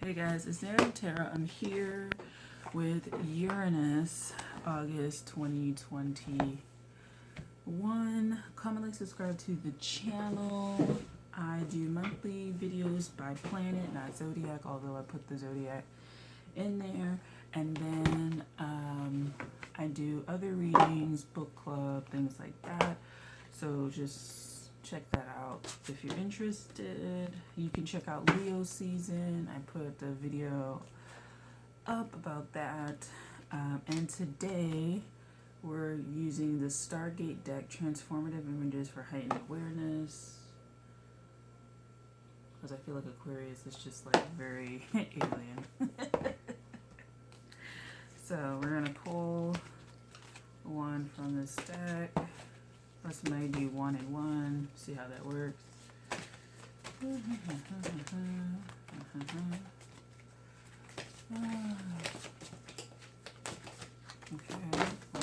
Hey guys, it's Sarah Tara. I'm here with Uranus, August 2021. Comment, like, subscribe to the channel. I do monthly videos by planet, not zodiac, although I put the zodiac in there. And then I do other readings, book club, things like that. So just check that out if you're interested. You can check out Leo season. I put the video up about that. And today we're using the Stargate deck, Transformative Images for Heightened Awareness. Because I feel like Aquarius is just like very alien. So we're going to pull one from this deck. Let's maybe do 1 and 1, see how that works. Okay, like that.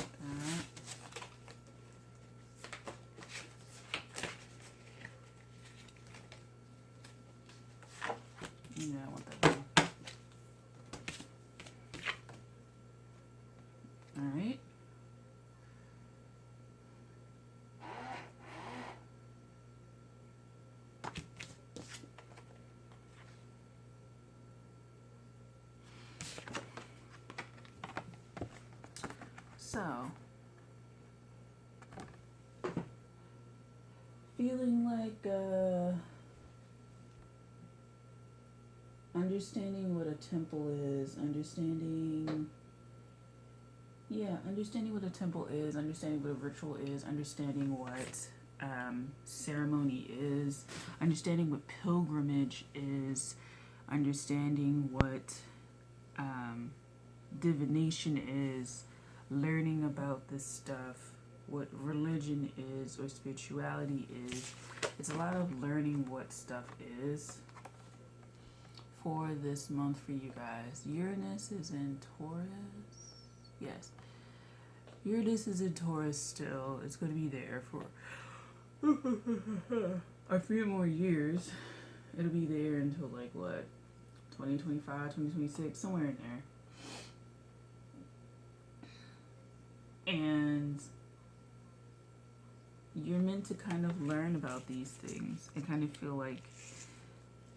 Yeah, I want that one. Alright. So, feeling like understanding what a temple is, understanding what a temple is, understanding what a ritual is, understanding what ceremony is, understanding what pilgrimage is, understanding what divination is, learning about this stuff, what religion is or spirituality is. It's a lot of learning what stuff is for this month for you guys. Uranus is in Taurus. Yes. Uranus is in Taurus still. It's going to be there for a few more years. It'll be there until like what? 2025, 2026, somewhere in there. And you're meant to kind of learn about these things and kind of feel like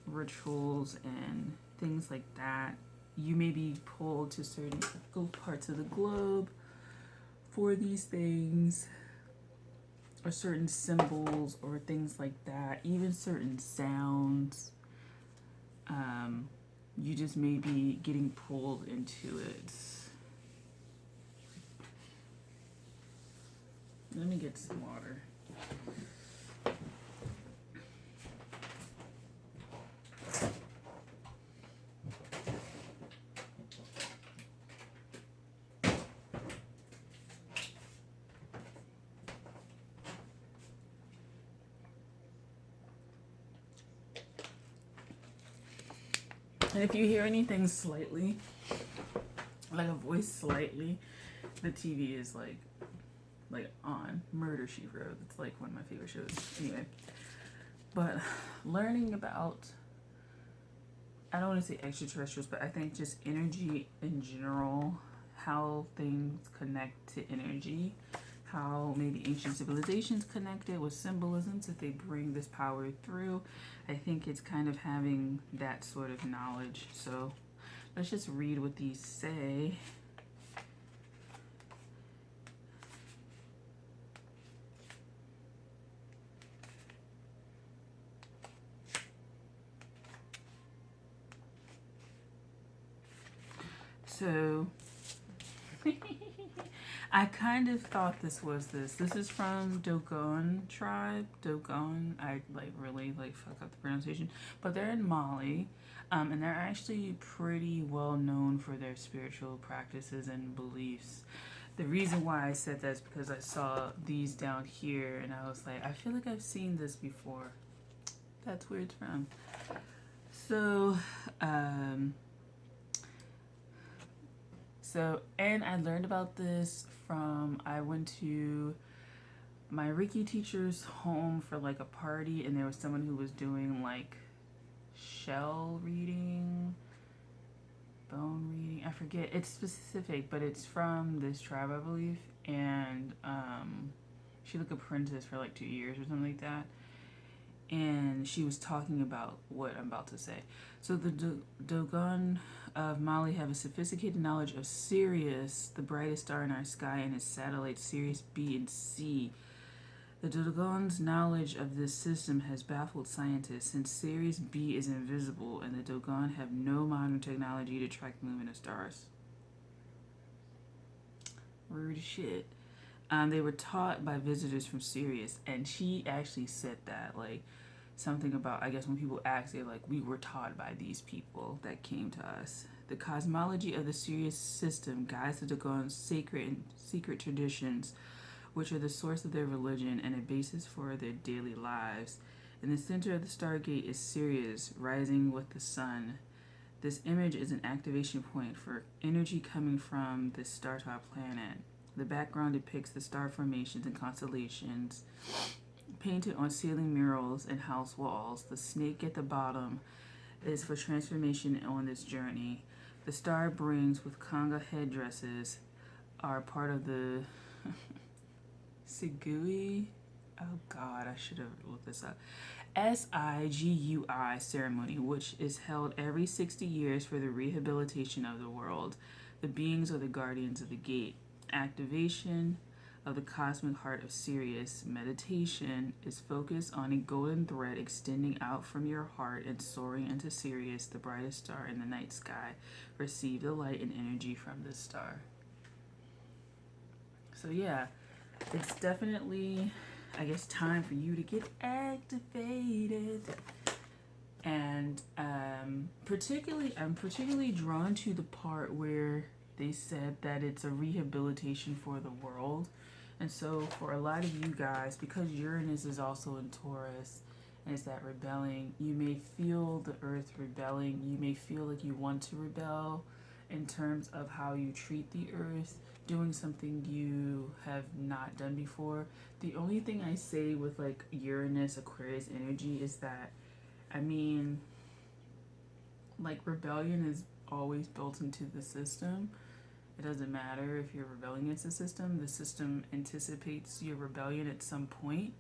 rituals and things like that. You may be pulled to certain parts of the globe for these things, or certain symbols or things like that, even certain sounds. You just may be getting pulled into it. Let me get some water. And if you hear anything slightly, like a voice slightly, the TV is like on Murder, She Wrote. It's like one of my favorite shows. Anyway, but learning about, I don't want to say extraterrestrials, but I think just energy in general, how things connect to energy, how maybe ancient civilizations connected with symbolisms if they bring this power through. I think it's kind of having that sort of knowledge. So let's just read what these say. So I kind of thought this was this. This is from Dogon tribe. Dogon. I really fuck up the pronunciation, but they're in Mali, and they're actually pretty well known for their spiritual practices and beliefs. The reason why I said that is because I saw these down here, and I was like, I feel like I've seen this before. That's where it's from. So, and I learned about this from, I went to my Reiki teacher's home for like a party, and there was someone who was doing like shell reading I forget. It's specific, but it's from this tribe, I believe. And she like a princess for like 2 years or something like that. And she was talking about what I'm about to say. So the Dogon of Mali have a sophisticated knowledge of Sirius, the brightest star in our sky, and its satellites Sirius B and C. The Dogon's knowledge of this system has baffled scientists since Sirius B is invisible and the Dogon have no modern technology to track the movement of stars. Rude shit. They were taught by visitors from Sirius, and she actually said that, like, something about, I guess when people ask, they're like, we were taught by these people that came to us. The cosmology of the Sirius system guides the Dogon's sacred and secret traditions, which are the source of their religion and a basis for their daily lives. In the center of the Stargate is Sirius, rising with the sun. This image is an activation point for energy coming from this star-top planet. The background depicts the star formations and constellations painted on ceiling murals and house walls. The snake at the bottom is for transformation on this journey. The star brings with Kanga headdresses are part of the Sigui. Oh God, I should have looked this up. Sigui ceremony, which is held every 60 years for the rehabilitation of the world. The beings are the guardians of the gate. Activation of the cosmic heart of Sirius. Meditation is focused on a golden thread extending out from your heart and soaring into Sirius, the brightest star in the night sky. Receive the light and energy from this star. So yeah, it's definitely, I guess, time for you to get activated. And I'm particularly drawn to the part where they said that it's a rehabilitation for the world. And so for a lot of you guys, because Uranus is also in Taurus and it's that rebelling, you may feel the earth rebelling. You may feel like you want to rebel in terms of how you treat the earth, doing something you have not done before. The only thing I say with like Uranus, Aquarius energy is that, I mean, like rebellion is always built into the system. It doesn't matter if you're rebelling against the system anticipates your rebellion at some point.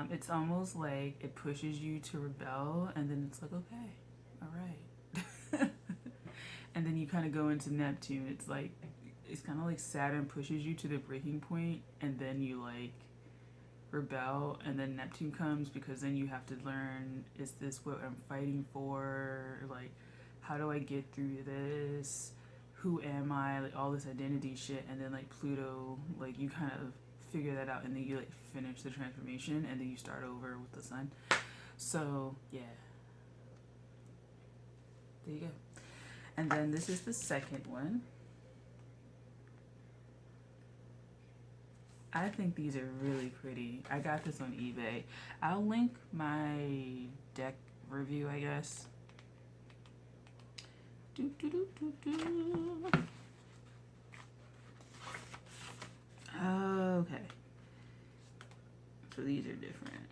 It's almost like it pushes you to rebel, and then it's like, okay, all right. And then you kind of go into Neptune. It's kind of like Saturn pushes you to the breaking point, and then you like rebel, and then Neptune comes, because then you have to learn, is this what I'm fighting for? Like, how do I get through this? Who am I? Like all this identity shit. And then like Pluto, like you kind of figure that out, and then you like finish the transformation, and then you start over with the sun. So yeah, there you go. And then this is the second one. I think these are really pretty. I got this on eBay. I'll link my deck review, I guess. Okay. So these are different.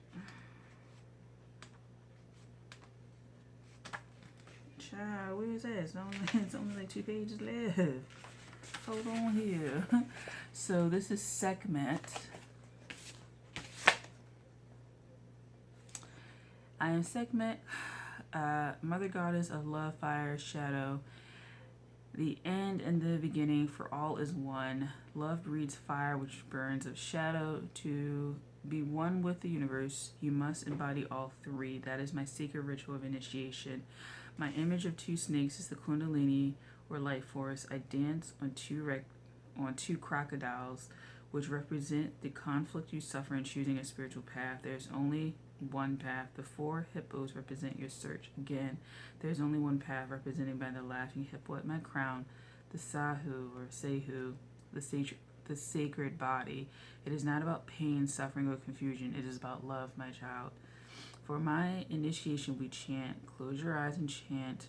Child, where's that? It's only like 2 pages left. Hold on here. So this is Sehkmet. I am Sehkmet, Mother Goddess of love, fire, shadow, the end and the beginning, for all is one. Love breeds fire, which burns of shadow. To be one with the universe, you must embody all three. That is my sacred ritual of initiation. My image of 2 snakes is the Kundalini, or life force. I dance on two crocodiles, which represent the conflict you suffer in choosing a spiritual path. There's only one path. The 4 hippos represent your search. Again, there's only one path, represented by the laughing hippo at my crown. The Sahu, or Sehu, the sacred body. It is not about pain, suffering, or confusion. It is about love, my child. For my initiation, we chant. Close your eyes and chant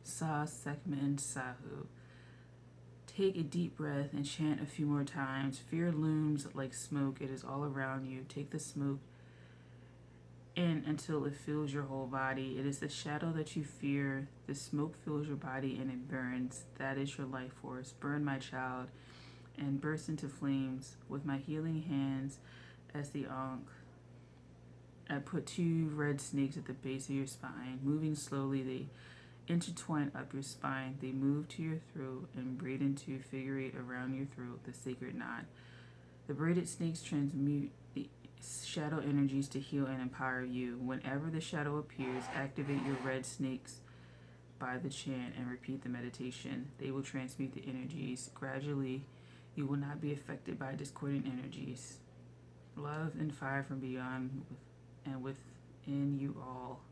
Sa, Sehkmet, and Sahu. Take a deep breath and chant a few more times. Fear looms like smoke. It is all around you. Take the smoke in until it fills your whole body. It is the shadow that you fear. The smoke fills your body and it burns. That is your life force. Burn, my child, and burst into flames with my healing hands as the Ankh. I put 2 red snakes at the base of your spine. Moving slowly, they intertwine up your spine. They move to your throat and braid into figure 8 around your throat, the sacred knot. The braided snakes transmute the shadow energies to heal and empower you. Whenever the shadow appears, activate your red snakes by the chant and repeat the meditation. They will transmute the energies. Gradually, you will not be affected by discordant energies. Love and fire from beyond and within you all.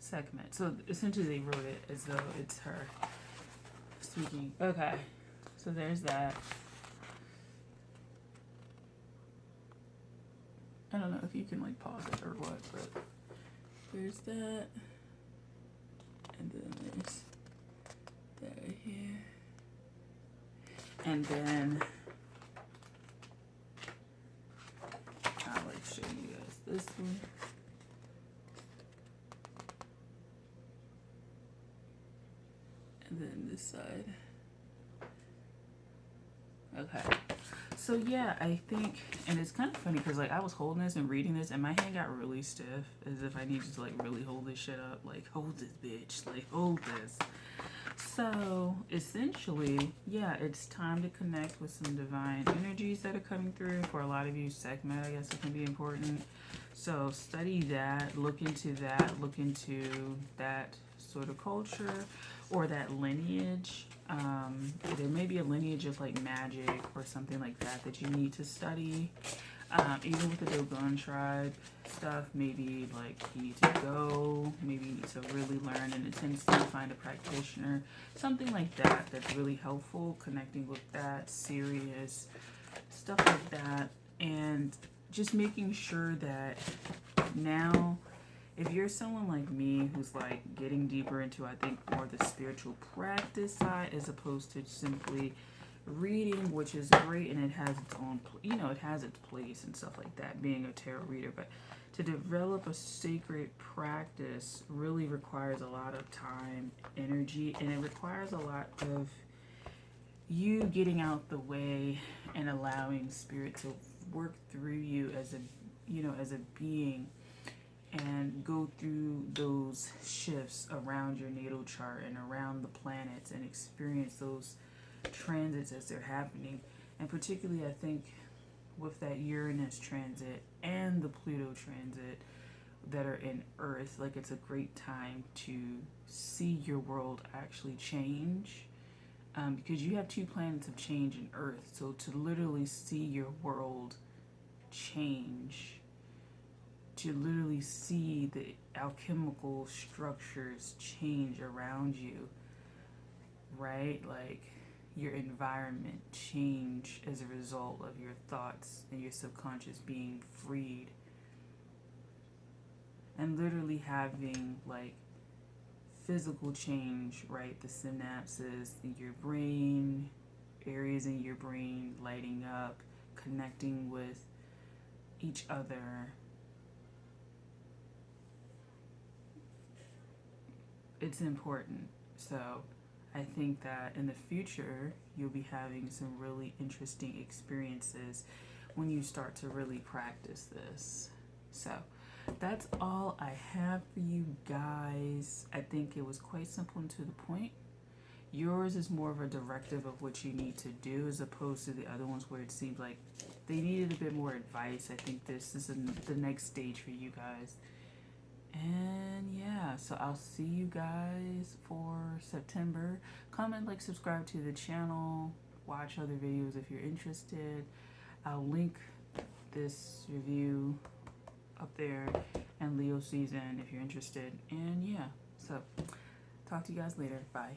Sehkmet. So essentially they wrote it as though it's her speaking. Okay. So there's that. I don't know if you can like pause it or what, but there's that. And then there's that here. And then I'll like show you guys this one. And then this side. Okay. So yeah, I think, and it's kind of funny because like I was holding this and reading this and my hand got really stiff as if I needed to like really hold this shit up. Like, hold this bitch. Like, hold this. So essentially, yeah, it's time to connect with some divine energies that are coming through. For a lot of you, Sehkmet, I guess it can be important. So study that, look into that sort of culture or that lineage. There may be a lineage of like magic or something like that that you need to study. Even with the Dogon tribe stuff, maybe like you need to go, maybe you need to really learn and intensely find a practitioner, something like that that's really helpful, connecting with that, serious stuff like that, and just making sure that now, if you're someone like me who's like getting deeper into, I think, more the spiritual practice side as opposed to simply reading, which is great and it has its own, it has its place and stuff like that, being a tarot reader, but to develop a sacred practice really requires a lot of time, energy, and it requires a lot of you getting out the way and allowing spirit to work through you as a being and go through those shifts around your natal chart and around the planets and experience those transits as they're happening. And particularly I think with that Uranus transit and the Pluto transit that are in Earth, like it's a great time to see your world actually change, because you have 2 planets of change in Earth. So to literally see your world change, to literally see the alchemical structures change around you, right? Like your environment change as a result of your thoughts and your subconscious being freed, and literally having like physical change, right? The synapses in your brain, areas in your brain lighting up, connecting with each other. It's important. So I think that in the future, you'll be having some really interesting experiences when you start to really practice this. So that's all I have for you guys. I think it was quite simple and to the point. Yours is more of a directive of what you need to do as opposed to the other ones where it seemed like they needed a bit more advice. I think this is the next stage for you guys. And yeah, so I'll see you guys for September. Comment, like, subscribe to the channel, watch other videos if you're interested. I'll link this review up there and Leo season if you're interested. And yeah, so talk to you guys later. Bye.